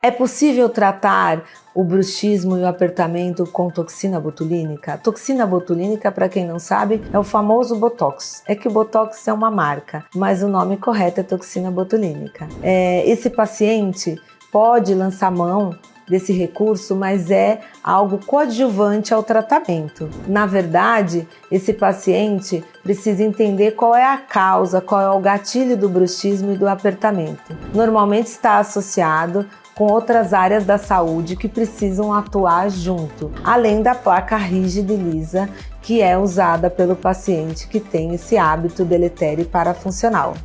É possível tratar o bruxismo e o apertamento com toxina botulínica? Toxina botulínica, para quem não sabe, é o famoso Botox. É que o Botox é uma marca, mas o nome correto é toxina botulínica. Esse paciente pode lançar mão desse recurso, mas é algo coadjuvante ao tratamento. Na verdade, esse paciente precisa entender qual é a causa, qual é o gatilho do bruxismo e do apertamento. Normalmente está associado com outras áreas da saúde que precisam atuar junto, além da placa rígida e lisa que é usada pelo paciente que tem esse hábito deletério e parafuncional.